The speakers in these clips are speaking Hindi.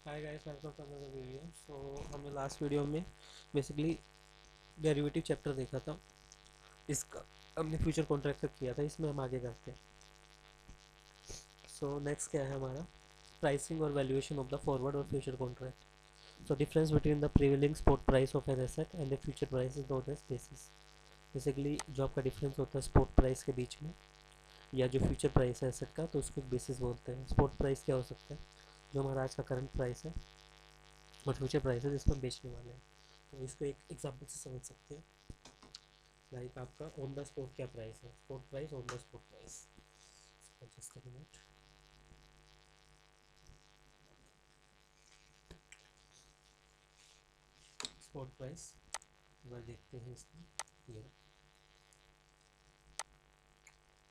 Hi guys, welcome to another video. हमने लास्ट वीडियो में बेसिकली डेरिवेटिव चैप्टर देखा था। इसका हमने फ्यूचर कॉन्ट्रैक्ट तक किया था, इसमें हम आगे करते हैं। नेक्स्ट क्या है हमारा, प्राइसिंग और वैल्यूएशन ऑफ द फॉरवर्ड और future contract. Difference between the prevailing spot price of an asset and the future price is known as basis. Basically जो आपका डिफरेंस होता है स्पॉट प्राइस के बीच में या जो फ्यूचर प्राइस है एसेट का, तो उसको एक बेसिस बोलते हैं। स्पॉट प्राइस क्या हो सकता है, जो हमारा आज का करंट प्राइस है, और फ्यूचर प्राइस है जिसको हम बेचने वाले हैं। तो इसको एक एग्जांपल से समझ सकते हैं। लाइक आपका ऑन द स्पॉट क्या प्राइस है, spot price, on the spot price. Just a minute. Spot price अगर देखते हैं इसमें, ये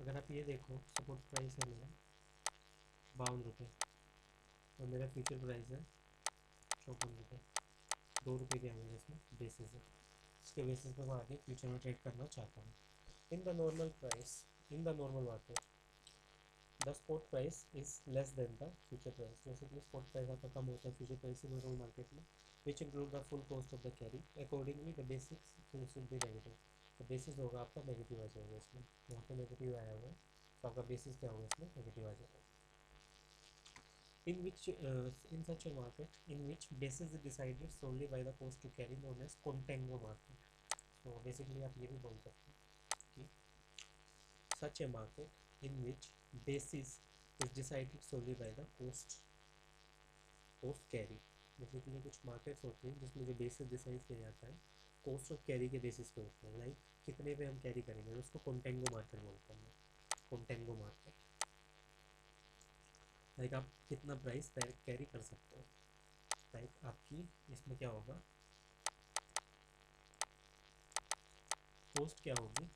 अगर आप ये देखो, स्पॉट प्राइस है मेरा 52 रुपये और मेरा फ्यूचर प्राइस है 54 रुपये। 2 रुपये क्या मेरे इसमें बेसिस है, इसके बेसिस पे मैं आगे फ्यूचर में ट्रेड करना चाहता हूँ। In the normal price, in the normal market, the spot price is less than the future price. Basically spot price आपका कम होता है फ्यूचर प्राइस से नॉर्मल मार्केट में, which include the full cost of the carry. Accordingly the basics should be negative. तो बेसिस होगा आपका नेगेटिव आ जाएगा इसमें, यहाँ पे नेगेटिव आया हुआ है, तो आपका बेसिस क्या होगा इसमें, नेगेटिव आ जाएगा। In such a market in which basis is decided solely by the cost to carry, known as contango market. So basically आप ये भी बोल सकते हैं कि such a market in which basis is decided solely by the cost of carry. Basically कुछ मार्केट्स होते हैं जिसमें जो बेसिस डिसाइड किया जाता है कॉस्ट ऑफ कैरी के बेसिस पे होता है। लाइक कितने पे हम कैरी करेंगे, उसको कॉन्टेंगो मार्केट बोलते हैं। कॉन्टेंगो मार्केट लाइक आप कितना प्राइस कैरी कर सकते हो। लाइक आपकी इसमें क्या होगा, कॉस्ट क्या होगी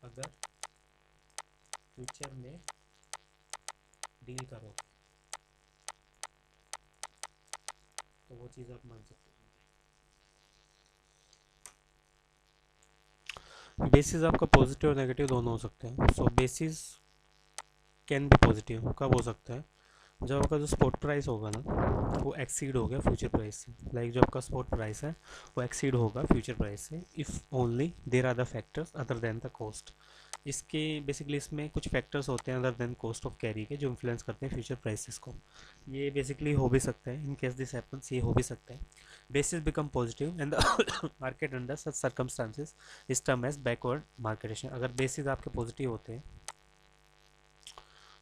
अगर फ्यूचर में डील करो, तो वो चीज़ आप मान सकते हो। बेसिस आपका पॉजिटिव और नेगेटिव दोनों हो सकते हैं। बेसिस कैन बी पॉजिटिव कब हो सकता है, जब आपका जो स्पॉट प्राइस होगा ना वो एक्सीड हो गया फ्यूचर प्राइस से। लाइक जो आपका स्पॉट प्राइस है वो एक्सीड होगा फ्यूचर प्राइस से, if only there are the factors other than the cost. इसके बेसिकली इसमें कुछ फैक्टर्स होते हैं other than cost of carry के, जो इन्फ्लुएंस करते हैं फ्यूचर प्राइसेस को। ये बेसिकली हो भी सकता है, इन केस दिस हैपन्स, ये हो भी सकता है। Basis become positive and the market under such circumstances इस टर्म एज बैकवर्ड मार्केटेशन। अगर बेसिस आपके पॉजिटिव होते हैं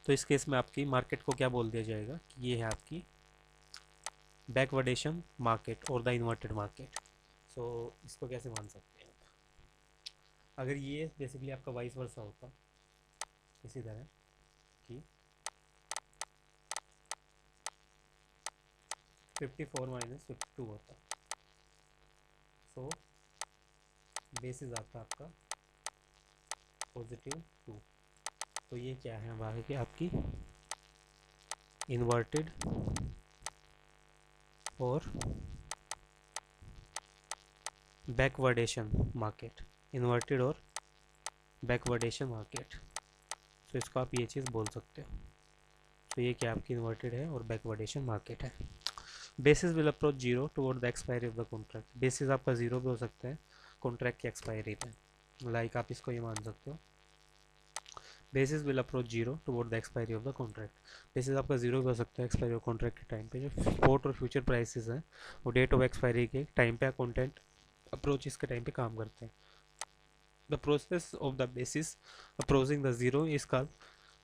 तो इस केस में आपकी मार्केट को क्या बोल दिया जाएगा कि ये है आपकी बैकवर्डेशन मार्केट और द इन्वर्टेड मार्केट। इसको कैसे मान सकते हैं आप, अगर ये बेसिकली आपका वाइस वर्सा होता, इसी तरह कि 54 माइनस 52 होता, सो बेसिस आता आपका पॉजिटिव 2। तो ये क्या है, अब आगे की आपकी इन्वर्टेड और बैकवर्डेशन मार्केट, इन्वर्टेड और बैकवर्डेशन मार्केट। तो इसको आप ये चीज़ बोल सकते हो। तो ये क्या आपकी इन्वर्टेड है और बैकवर्डेशन मार्केट है। Basis will approach zero toward the expiry of the contract. Basis आपका जीरो भी हो सकता है कॉन्ट्रैक्ट की एक्सपायरी पे। लाइक आप इसको ये मान सकते हो, basis will approach zero toward the expiry of the contract. Basis आपका जीरो भी हो सकता है एक्सपायरी ऑफ कॉन्ट्रैक्ट के टाइम पे। जो स्पॉट और फ्यूचर प्राइसेस हैं वो डेट ऑफ एक्सपायरी के टाइम पे कॉन्टेंट अप्रोच इसके टाइम पे काम करते हैं। The process of the basis approaching the zero is called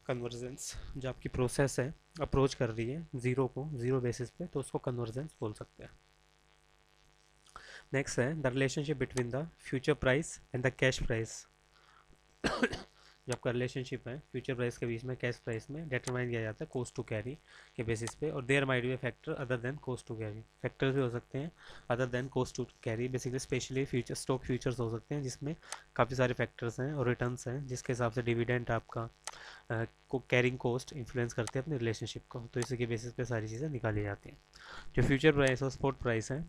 convergence. जो आपकी प्रोसेस है अप्रोच कर रही है जीरो को, जीरो बेसिस पे, तो उसको कन्वर्जेंस बोल सकते हैं। नेक्स्ट है the relationship between the future price and the cash price. जो आपका रिलेशनशिप है फ्यूचर प्राइस के बीच में कैश प्राइस में डिटरमाइन किया जाता है कॉस्ट टू कैरी के बेसिस पे। और there might be factor other than cost to carry, factors भी हो सकते हैं other than cost to carry. Basically specially future stock futures हो सकते हैं जिसमें काफ़ी सारे फैक्टर्स हैं और रिटर्न्स हैं जिसके हिसाब से डिविडेंड आपका को कैरिंग कॉस्ट इन्फ्लुएंस करते हैं अपने रिलेशनशिप को। तो इसी के बेसिस पे सारी चीज़ें निकाली जाती हैं। जो फ्यूचर प्राइस और स्पॉट प्राइस है,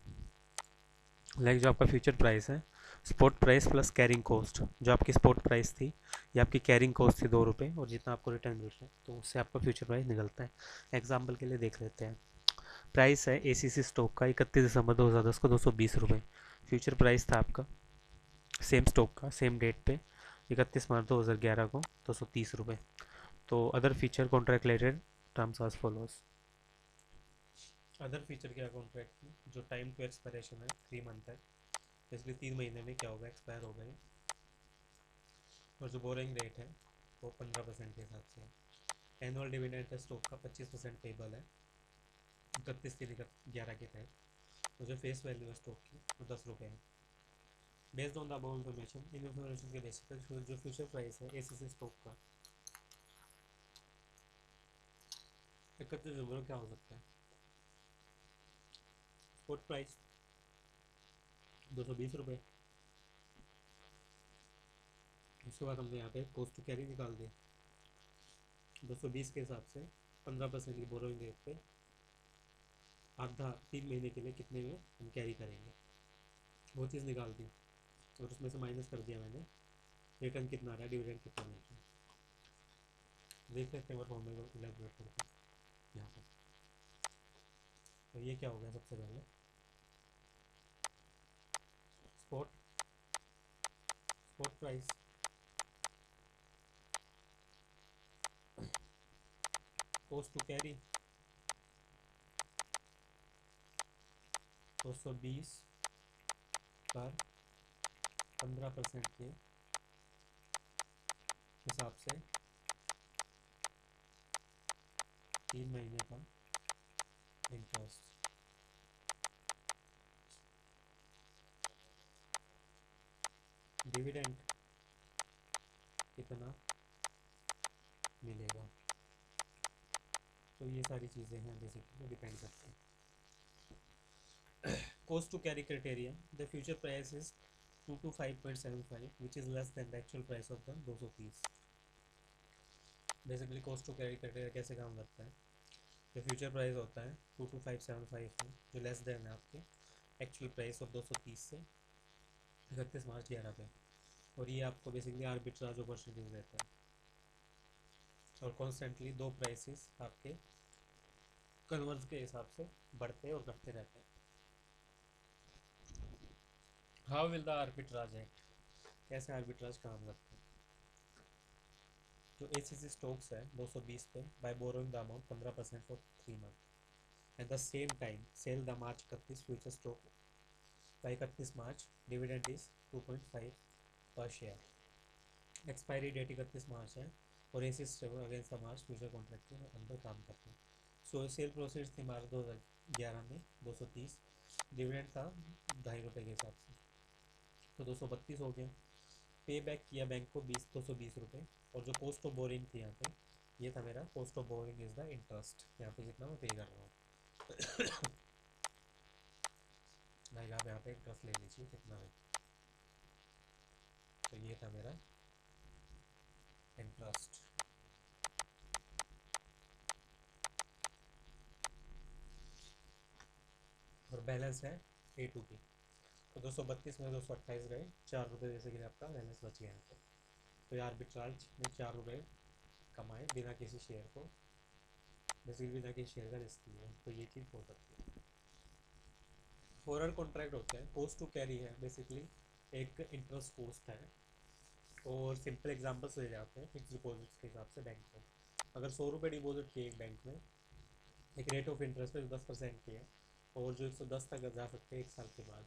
लाइक जो आपका फ्यूचर प्राइस है spot price plus carrying cost, जो आपकी स्पॉट प्राइस थी ये आपकी कैरिंग कॉस्ट थी 2 रुपये, और जितना आपको रिटर्न मिल रहा है तो उससे आपका फ्यूचर प्राइस निकलता है। एग्जाम्पल के लिए देख लेते हैं। प्राइस है एसीसी स्टॉक का 31 दिसंबर 2010 को 220 रुपये। फ्यूचर प्राइस था आपका सेम स्टॉक का सेम डेट पे 31 मार्च 2011 को 230 रुपये। तो other feature contract related terms आज फॉलोज। अदर फीचर क्या कॉन्ट्रैक्ट की, जो टाइम टू एक्सपायरेशन है 3 मंथ है, इसलिए 3 महीने में क्या होगा, एक्सपायर हो गए। और जो बोरिंग रेट है वो 15% के हिसाब से है। एनुअल डिविडेंड है स्टॉक का 25% पेबल है 31/11 के तहत। और जो फेस वैल्यू है स्टॉक की वो 10 रुपये है। Based on the above information, in information के बेसिस पर जो फ्यूचर प्राइस है एसीसी स्टॉक का 31 दिसंबर क्या हो सकता है। स्पॉट प्राइस 220 रुपये। उसके बाद हमने यहाँ पे कॉस्ट टू कैरी निकाल दिया 220 के हिसाब से 15% की बोरोइंग रेट पे आधा 3 महीने के लिए कितने में हम कैरी करेंगे, वो चीज़ निकाल दी। और उसमें से माइनस कर दिया मैंने रिटर्न कितना आ रहा है, डिविडेंड कितना मिल रहा है। देख लेते हैं और फॉर्मूले को इलेबोरेट करके यहाँ पर। तो ये क्या हो गया, सबसे पहले spot spot price cost to carry 220 पर 15% के हिसाब से 3 महीने का इंटरेस्ट। डिविडेंड कितना मिलेगा। तो ये सारी चीज़ें हैं बेसिकली डिपेंड करती हैं। Cost to carry criteria, the future price is 225.75 which is less than the actual price of the 230। Basically cost to carry criteria कैसे काम करता है, जो फ्यूचर प्राइस होता है 22575 है, जो लेस देन है आपके एक्चुअल प्राइस ऑफ 230 से 31 मार्च 2011 पे। और ये आपको बेसिकली आर्बिट्राज अपॉर्चुनिटीज देता है। और कॉन्स्टेंटली दो प्राइसेस आपके कन्वर्स के हिसाब से बढ़ते और घटते रहते हैं। How will the arbitrage act, कैसे आर्बिट्राज काम करता है। जो एसीसी स्टॉक्स है 220 पे buy borrowing the amount 15% for 3 month at the same time sell the March 31 future stock buy 31 March, dividend is 2.5 per share. Expiry date 31 March है और AC stock against the March future contract के अंदर काम करते हैं। सो सेल प्रोसीड्स थी मार्च 2011 में 230, डिविडेंड था 2.5 रुपये के हिसाब से, तो 232 हो गया। पे बैक किया बैंक को 220 रुपये। और जो कॉस्ट ऑफ बोरिंग थी यहाँ पे, ये था मेरा cost of boring is the interest, यहाँ पे जितना मैं पे कर रहा हूँ। भाई आप यहाँ पे इंटरेस्ट ले लीजिए कितना है, तो ये था मेरा इंटरेस्ट। और बैलेंस है A2 की, तो 232 में 228 गए, 4 रुपये बेसिकली आपका बैलेंस बच गया यहाँ पे। तो ये आर्बिट्राज ने 4 रुपये कमाए बिना किसी शेयर को, बेसिकली बिना किसी शेयर का रिस्क लिए, तो ये चीज़ हो सकती है। फॉरवर्ड कॉन्ट्रैक्ट होते हैं, कॉस्ट टू कैरी है बेसिकली एक इंटरेस्ट कॉस्ट है। और सिंपल एग्जांपल्स ले जाते हैं फिक्स डिपॉजिट्स के हिसाब से बैंक में। अगर 100 रुपये डिपॉजिट किए एक बैंक में, एक रेट ऑफ इंटरेस्ट है 10% की है, और जो 110 तक जा सकते हैं 1 साल के बाद।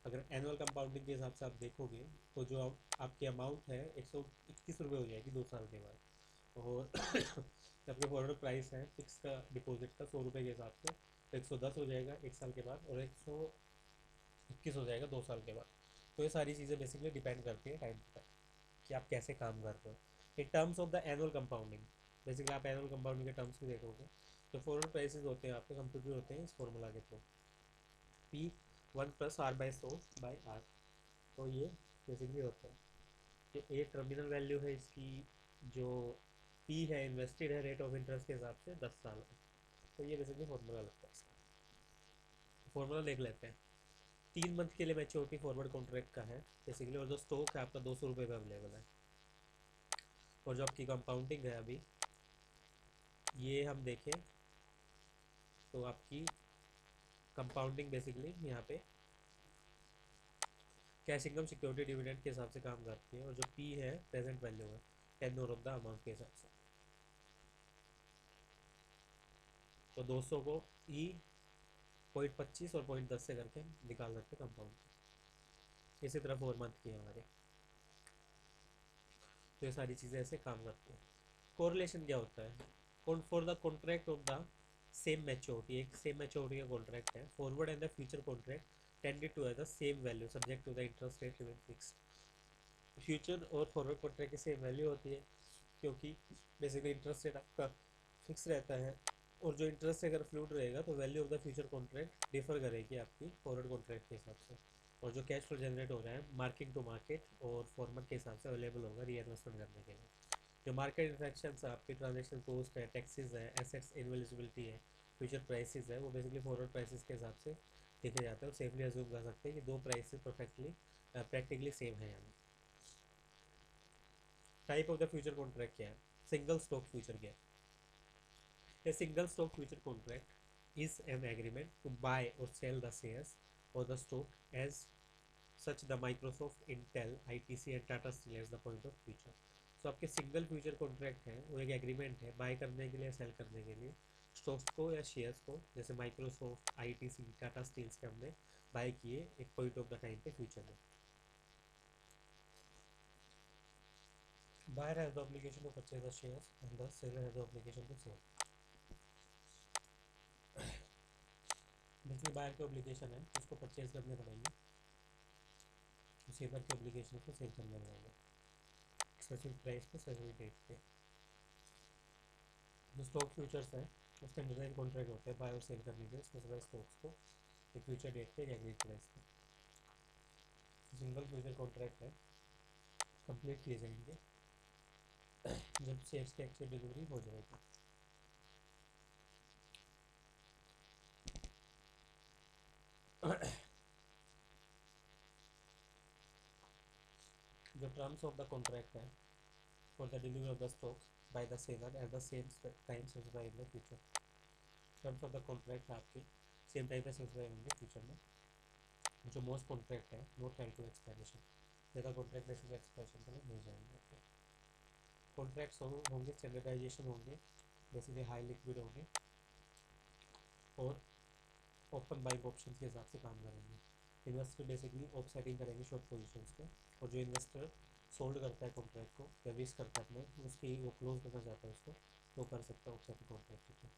अगर एनुअल कंपाउंडिंग के हिसाब से आप देखोगे तो जो आपकी अमाउंट है 121 रुपये हो जाएगी 2 साल के बाद। और जबकि फॉरवर्ड प्राइस है फिक्स का डिपॉजिट का 100 रुपये के हिसाब से, तो 110 हो जाएगा 1 साल के बाद और 121 हो जाएगा 2 साल के बाद। तो ये सारी चीज़ें बेसिकली डिपेंड करती है टाइम पर कि आप कैसे काम कर रहे हो। In terms of the annual compounding, basically आप एनुअल कंपाउंडिंग के टर्म्स भी देखोगे तो फॉरवर्ड प्राइसेस होते हैं आपके कंप्यूटर होते हैं इस फॉर्मूला के थ्रू, P1 + R/100/R। तो ये बेसिकली होता है कि ए टर्मिनल वैल्यू है इसकी, जो पी है इन्वेस्टेड है रेट ऑफ इंटरेस्ट के हिसाब से 10 साल में। तो ये बेसिकली फॉर्मूला लगता है इसका। फॉर्मूला देख लेते हैं। 3 मंथ के लिए मैच्योरिटी फॉरवर्ड कॉन्ट्रैक्ट का है बेसिकली, और जो स्टॉक है आपका 200 रुपये पे अवेलेबल है। और जो आपकी कंपाउंडिंग है अभी, ये हम देखें तो आपकी कंपाउंडिंग बेसिकली यहाँ पे कैश इनकम सिक्योरिटी डिविडेंड के हिसाब से काम करती है, और जो पी है प्रेजेंट वैल्यू है टेन्योर ऑफ द अमाउंट के हिसाब से। तो 200 को ई 0.25 और 0.10 से करके निकाल सकते कंपाउंड। इसी तरह 4 मंथ की है हमारे। तो ये सारी चीज़ें ऐसे काम करती हैं। कोरिलेशन क्या होता है? For the contract of the same maturity, एक सेम मैच्योरिटी का कॉन्ट्रैक्ट है, forward and the future contract tended to have the same value subject to the interest rate remain fixed. Future और फॉरवर्ड कॉन्ट्रैक्ट की सेम वैल्यू होती है, क्योंकि बेसिकली इंटरेस्ट रेट आपका फिक्स रहता है, और जो इंटरेस्ट अगर फ्लूट रहेगा तो value of the future contract differ करेगी आपकी फॉरवर्ड कॉन्ट्रैक्ट के हिसाब से। और जो कैश फ्लो जनरेट हो रहा है मार्किंग टू मार्केट और फॉर्मेट के हिसाब से अवेलेबल होगा री इन्वेस्टमेंट करने के लिए। जो मार्केट इंट्रैक्शन आपकी ट्रांजेक्शन कॉस्ट है, टैक्सेस है, एसेट्स इनवेलिजिबिलिटी है, फ्यूचर प्राइसेस है, वो बेसिकली फॉरवर्ड प्राइसेस के हिसाब से देखे जाते हैं, और सेफली अज्यूम कर सकते हैं कि दो प्राइसेस परफेक्टली प्रैक्टिकली सेम है यहाँ। Type of the future contract क्या है? सिंगल स्टॉक फ्यूचर क्या है? A single stock future contract is an agreement to buy or sell the shares or the stock as such the Microsoft, Intel, ITC and Tata Steel as the point of future. So आपके सिंगल फ्यूचर कॉन्ट्रैक्ट है, वो एक एग्रीमेंट है बाय करने के लिए, सेल करने के लिए स्टॉक्स को या शेयर्स को, जैसे माइक्रोसॉफ्ट, आईटीसी, टाटा स्टील्स के हमने बाय किए एक पॉइंट ऑफ द टाइम पे फ्यूचर में। Buyer has the obligation to purchase the shares and the seller has the obligation to sell. Basically buyer की ऑब्लिगेशन है, उसको परचेज करने पड़ेंगे, सेलर की ऑब्लिगेशन को सेल करने पड़ेंगे स्पेसिफिक प्राइस पे स्पेसिफिक डेट पे। जो स्टॉक फ्यूचर्स है उसके अंदर एक कॉन्ट्रैक्ट होता है बाय और सेल करने के लिए स्पेसिफाइड स्टॉक्स को एक फ्यूचर डेट पे एक एग्रीड प्राइस पे। सिंगल फ्यूचर कॉन्ट्रैक्ट है, कंप्लीट किए जाएंगे जब शेयर्स की एक्चुअल डिलीवरी हो जाएगी। जो टर्म्स ऑफ द कॉन्ट्रैक्ट है for the delivery of the stocks by the seller eight the same time specified in the future. Terms of the contract आपके सेम टाइम पे स्पेसिफाइड होंगे फ्यूचर में। जो मोस्ट कॉन्ट्रैक्ट है नोट हेल्ड टू एक्सपायरेशन, ज़्यादा कॉन्ट्रैक्ट बेसिस एक्सपायरेशन पर नहीं जाएंगे आपके। कॉन्ट्रैक्ट्स होंगे, स्टैंडर्डाइजेशन होंगे, बेसिकली हाई लिक्विड होंगे, और ओपन बाइंग ऑप्शन के हिसाब से काम करेंगे। इन्वेस्टर बेसिकली ऑफ सेटिंग करेंगे शॉर्ट पोजीशंस को, और जो इन्वेस्टर सोल्ड करता है कॉन्ट्रैक्ट को या विश करता है अपने उसकी वो क्लोज करना चाहता है उसको, वो कर सकता है ऑफ सेटिंग कॉन्ट्रैक्ट के थ्रू।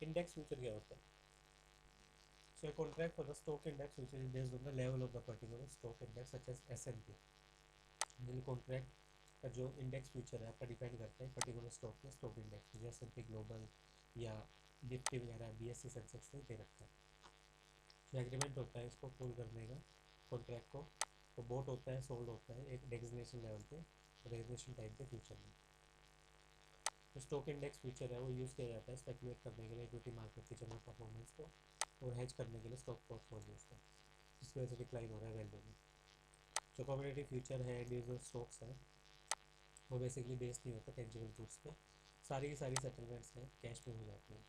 इंडेक्स फ्यूचर क्या होता है? So a contract for the stock index which is based on the level of the particular stock index such as S&P। Mill contract का जो इंडेक्स फ्यूचर है आपका डिपेंड करता है पर्टिकुलर स्टॉक के स्टॉक इंडेक्स में, जैसे एस ग्लोबल या निफ्टी वगैरह BSE सेंसेक्स ने दे रखा है। जो एग्रीमेंट होता है इसको फुल करने का कॉन्ट्रैक्ट को, वो बोट होता है, सोल्ड होता है एक डेजिग्नेशन लेवल पे, डेजिग्नेशन टाइम पे फ्यूचर में। जो स्टॉक इंडेक्स फ्यूचर है वो यूज़ किया जाता है स्पेकुलेट करने के लिए इक्विटी मार्केट की जनरल परफॉर्मेंस को, और हेज करने के लिए स्टॉक पोर्टफोलियोज को, जिसकी वजह से डिक्लाइन हो रहा है वैल्यू में। जो कम्युनिटी फ्यूचर है, इंडिविजुअल स्टॉक्स है, वो बेसिकली बेस्ड नहीं होता टेंजिबल गुड्स पे, सारी की सारी सेटलमेंट्स हैं कैश में हो जाती हैं।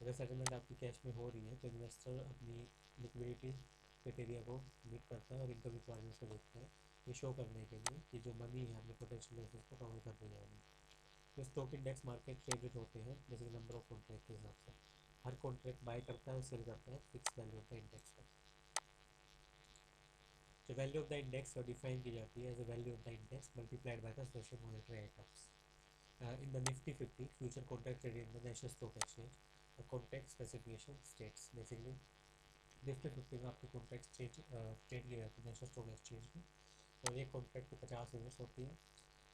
अगर सेटलमेंट आपकी कैश में हो रही है तो इन्वेस्टर अपनी लिक्विडिटी क्राइटेरिया को मीट करता है और इनकम रिक्वायरमेंट्स को देखता है, ये शो करने के लिए कि जो मनी है अपने पोटेंशियल लॉसेस को कवर कर रही है हमें। जो स्टॉक इंडेक्स मार्केट ट्रेडेड होते हैं जैसे नंबर ऑफ कॉन्ट्रैक्ट के हिसाब से, हर कॉन्ट्रैक्ट बाय करता है और सेल करता है fix value of the index का। जो value of the index define की जाती है as a value of the index multiplied by the social monetary items. In the Nifty 50 future contract traded in the National Stock Exchange, the contract specification states basically Nifty 50 में आपके कॉन्ट्रैक्ट ट्रेड किए जाते हैं नेशनल स्टॉक एक्सचेंज में, और एक कॉन्ट्रैक्ट की 50 यूनिट्स होती है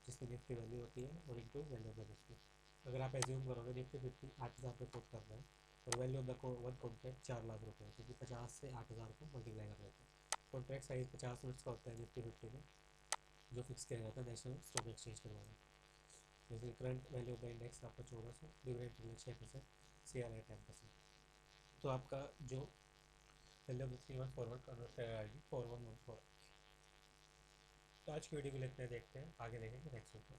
जिसकी निफ्टी वैल्यू होती है, और into value of the Nifty. अगर आप एज्यूम करोगे निफ्टी 50 8,000 पे कोट कर रहा है और value of the one contract 4 lakh रुपये है, क्योंकि 50 से 8,000 को मल्टीप्लाई कर देते हैं। कॉन्ट्रैक्ट साइज 50 यूनिट्स का होता है निफ्टी 50 में, जो फिक्स किया जाता है नेशनल स्टॉक एक्सचेंज के द्वारा। जैसे current value of the index आपका 1400, डिविडेंड के लिए 6%, CRI 10%। तो आपका जो value of the 3 month forward convert करेगा 4114। तो आज की वीडियो के लिए इतना देखते हैं, आगे देखेंगे नेक्स्ट वीडियो।